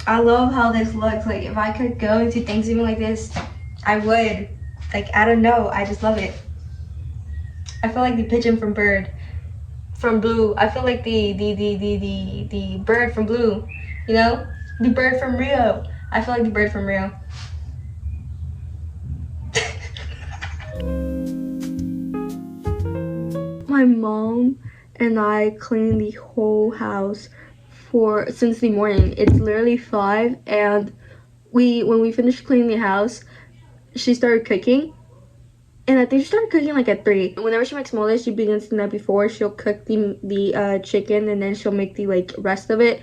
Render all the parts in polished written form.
I love how this looks. Like, if I could go into Thanksgiving like this, I would. Like, I don't know. I just love it. I feel like the pigeon from Blue. I feel like the bird from Blue. You know, the bird from Rio. I feel like the bird from Rio. My mom and I cleaned the whole house for since the morning. It's literally 5, and when we finished cleaning the house, she started cooking. And I think she started cooking like at 3. Whenever she makes mole, she begins the night before. She'll cook the chicken, and then she'll make the like rest of it,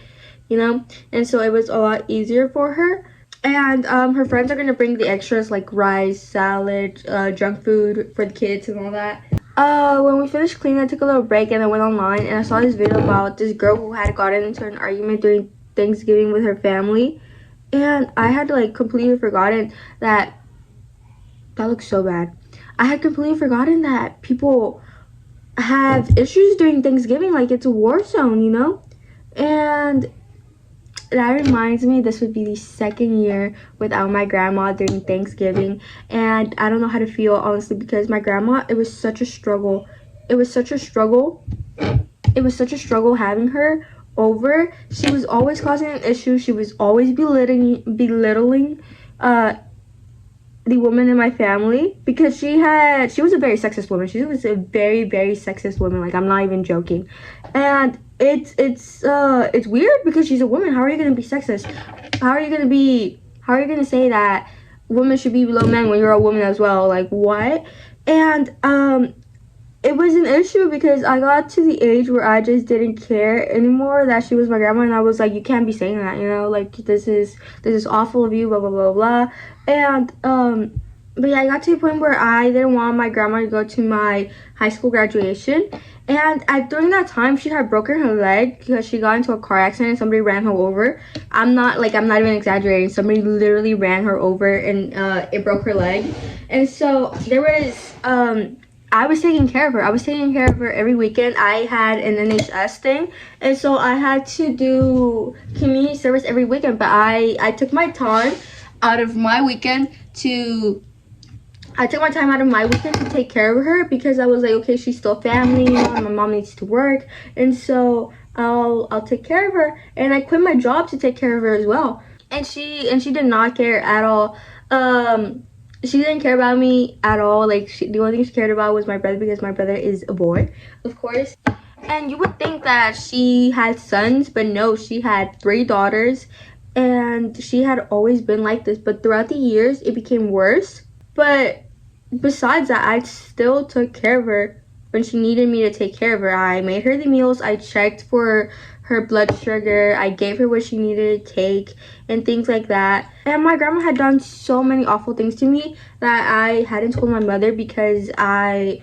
you know. And so it was a lot easier for her. And her friends are gonna bring the extras like rice, salad, junk food for the kids and all that. When we finished cleaning, I took a little break and I went online and I saw this video about this girl who had gotten into an argument during Thanksgiving with her family. And I had like completely forgotten that looks so bad. I had completely forgotten that people have issues during Thanksgiving, like it's a war zone, you know? And that reminds me, this would be the 2nd year without my grandma during Thanksgiving, and I don't know how to feel, honestly, because my grandma, it was such a struggle. It was such a struggle. It was such a struggle having her over. She was always causing an issue. She was always belittling the woman in my family, because she was a very sexist woman. She was a very, very sexist woman. Like, I'm not even joking. And it's weird because she's a woman. How are you gonna be sexist? How are you gonna say that women should be below men when you're a woman as well? Like, what? And it was an issue because I got to the age where I just didn't care anymore that she was my grandma, and I was like, you can't be saying that, you know, like this is awful of you, blah blah blah blah. And but yeah, I got to the point where I didn't want my grandma to go to my high school graduation. And during that time, she had broken her leg because she got into a car accident and somebody ran her over. I'm not even exaggerating. Somebody literally ran her over, and it broke her leg. And so there was I was taking care of her. I was taking care of her every weekend. I had an NHS thing, and so I had to do community service every weekend. But I took my time out of my weekend to take care of her, because I was like, okay, she's still family, you know, and my mom needs to work, and so I'll take care of her. And I quit my job to take care of her as well. And she did not care at all. She didn't care about me at all. Like, the only thing she cared about was my brother, because my brother is a boy, of course. And you would think that she had sons, but no, she had 3 daughters, and she had always been like this. But throughout the years, it became worse. But besides that, I still took care of her when she needed me to take care of her. I made her the meals. I checked for her blood sugar. I gave her what she needed to take and things like that. And my grandma had done so many awful things to me that I hadn't told my mother, because I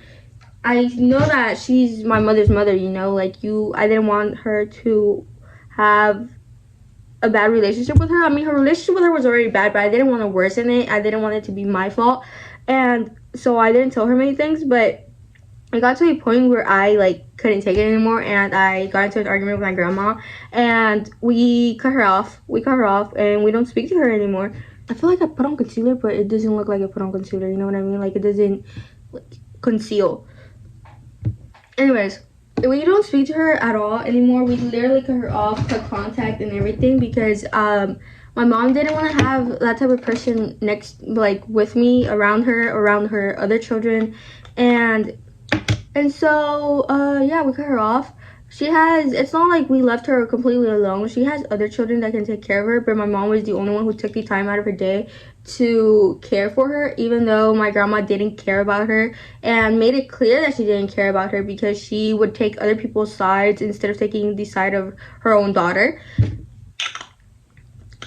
know that she's my mother's mother, you know, like I didn't want her to have a bad relationship with her. I mean, her relationship with her was already bad, but I didn't want to worsen it. I didn't want it to be my fault. And so I didn't tell her many things, but it got to a point where I like couldn't take it anymore, and I got into an argument with my grandma, and we cut her off. And we don't speak to her anymore. I feel like I put on concealer, but it doesn't look like I put on concealer, you know what I mean? Like, it doesn't like conceal. Anyways, we don't speak to her at all anymore. We literally cut her off, cut contact and everything, because my mom didn't want to have that type of person with me, around her other children. And so yeah, we cut her off. It's not like we left her completely alone. She has other children that can take care of her, but my mom was the only one who took the time out of her day to care for her, even though my grandma didn't care about her and made it clear that she didn't care about her, because she would take other people's sides instead of taking the side of her own daughter.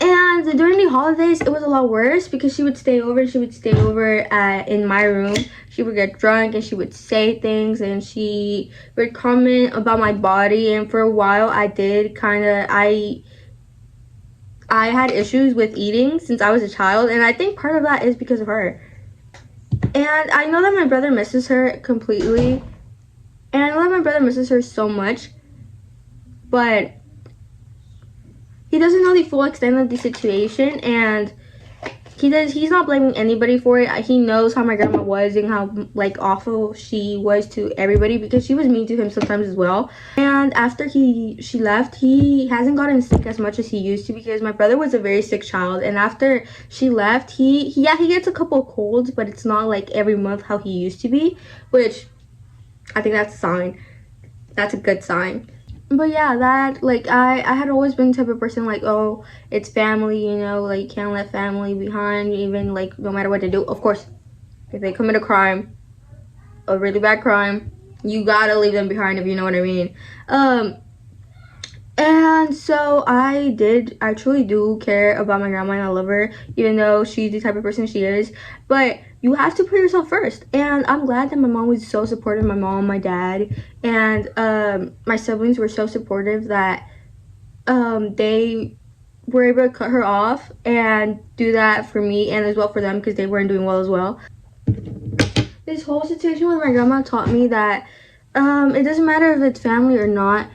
And during the holidays, it was a lot worse, because she would stay over in my room. She would get drunk and she would say things, and she would comment about my body. And for a while, I had issues with eating since I was a child, and I think part of that is because of her. And I know that my brother misses her completely, and I know that my brother misses her so much, but he doesn't know the full extent of the situation, and he's not blaming anybody for it. He knows how my grandma was and how like awful she was to everybody, because she was mean to him sometimes as well. And after she left, he hasn't gotten sick as much as he used to, because my brother was a very sick child, and after she left, he gets a couple of colds, but it's not like every month how he used to be, which I think that's a sign. That's a good sign. But yeah, that like I had always been the type of person like, oh, it's family, you know, like can't let family behind, even like no matter what they do. Of course, if they commit a crime, a really bad crime, you gotta leave them behind, if you know what I mean. And so I truly do care about my grandma, and I love her, even though she's the type of person she is. But you have to put yourself first. And I'm glad that my mom was so supportive, my mom, my dad, and my siblings were so supportive that they were able to cut her off and do that for me and as well for them, because they weren't doing well as well. This whole situation with my grandma taught me that it doesn't matter if it's family or not,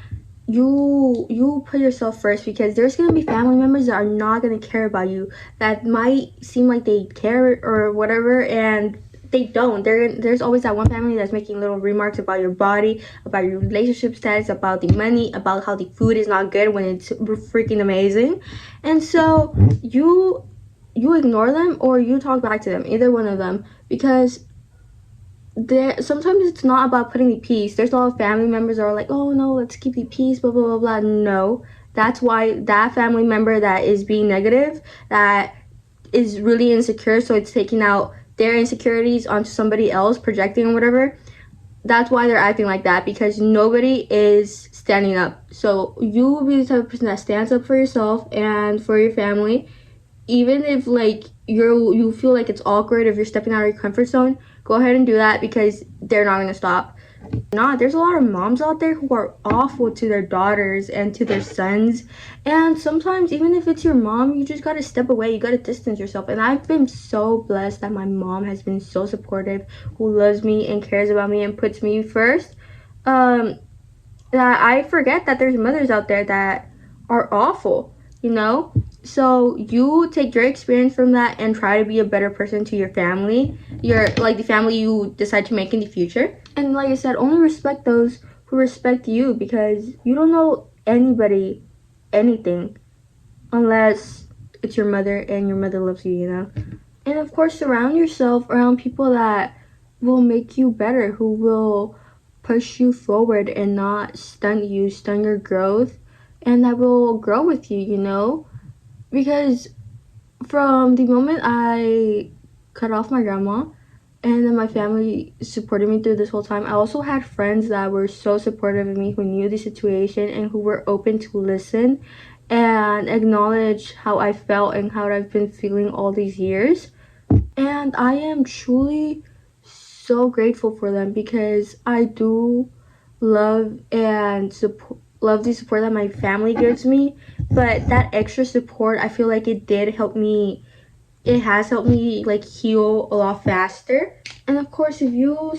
you put yourself first, because there's gonna be family members that are not gonna care about you, that might seem like they care or whatever, and they don't. There's always that one family that's making little remarks about your body, about your relationship status, about the money, about how the food is not good when it's freaking amazing. And so you ignore them or you talk back to them, either one of them, because sometimes it's not about putting the peace. There's a lot of family members that are like, oh no, let's keep the peace, blah blah blah blah. No, that's why that family member that is being negative, that is really insecure, so it's taking out their insecurities onto somebody else, projecting or whatever. That's why they're acting like that, because nobody is standing up. So you will be the type of person that stands up for yourself and for your family, even if like you feel like it's awkward if you're stepping out of your comfort zone. Go ahead and do that, because they're not going to stop. There's a lot of moms out there who are awful to their daughters and to their sons, and sometimes even if it's your mom, you just got to step away, you got to distance yourself. And I've been so blessed that my mom has been so supportive, who loves me and cares about me and puts me first, that I forget that there's mothers out there that are awful, you know. So you take your experience from that and try to be a better person to your family, your like the family you decide to make in the future. And like I said, only respect those who respect you, because you don't know anybody anything unless it's your mother and your mother loves you, you know. And of course, surround yourself around people that will make you better, who will push you forward and not stun your growth, and that will grow with you, you know. Because from the moment I cut off my grandma, and then my family supported me through this whole time, I also had friends that were so supportive of me, who knew the situation and who were open to listen and acknowledge how I felt and how I've been feeling all these years. And I am truly so grateful for them, because I do love the support that my family gives me, but that extra support, I feel like it has helped me like heal a lot faster. And of course, if you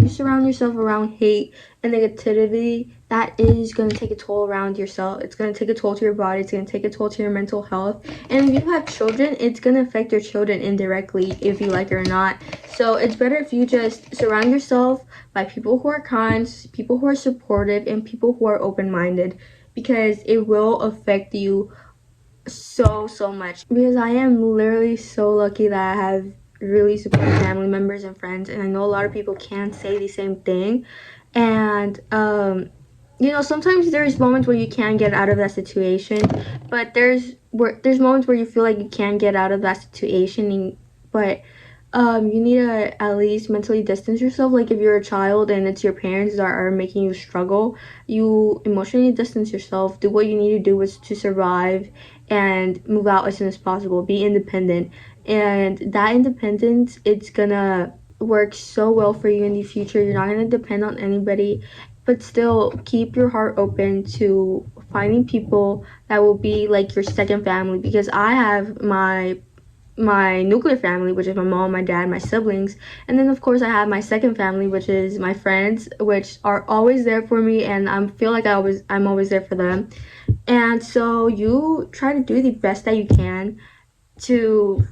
surround yourself around hate and negativity, that is going to take a toll around yourself. It's going to take a toll to your body, it's going to take a toll to your mental health. And if you have children, it's going to affect your children indirectly, if you like it or not. So it's better if you just surround yourself by people who are kind, people who are supportive, and people who are open-minded, because it will affect you so much. Because I am literally so lucky that I have really supportive family members and friends, and I know a lot of people can't say the same thing. And you know, sometimes there's moments where you can get out of that situation, but there's moments where you feel like you can't get out of that situation, but you need to at least mentally distance yourself. Like if you're a child and it's your parents that are making you struggle, you emotionally distance yourself. Do what you need to do is to survive and move out as soon as possible. Be independent. And that independence, it's gonna work so well for you in the future. You're not gonna depend on anybody, but still keep your heart open to finding people that will be like your second family, because I have my nuclear family, which is my mom, my dad, my siblings, and then of course I have my second family, which is my friends, which are always there for me, and I feel like I'm always there for them. And so you try to do the best that you can to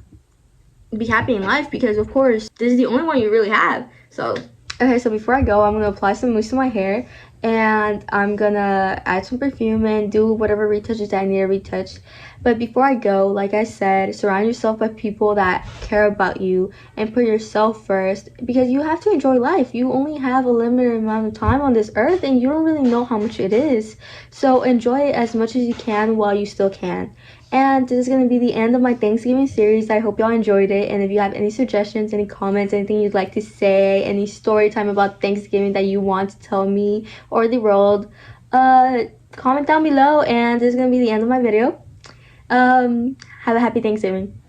be happy in life, because of course this is the only one you really have. So okay, so before I go, I'm gonna apply some mousse to my hair, and I'm gonna add some perfume and do whatever retouches that I need to retouch. But before I go, like I said, surround yourself by people that care about you and put yourself first, because you have to enjoy life. You only have a limited amount of time on this earth, and you don't really know how much it is. So enjoy it as much as you can while you still can. And this is going to be the end of my Thanksgiving series. I hope y'all enjoyed it. And if you have any suggestions, any comments, anything you'd like to say, any story time about Thanksgiving that you want to tell me or the world, comment down below. And this is going to be the end of my video. Have a happy Thanksgiving.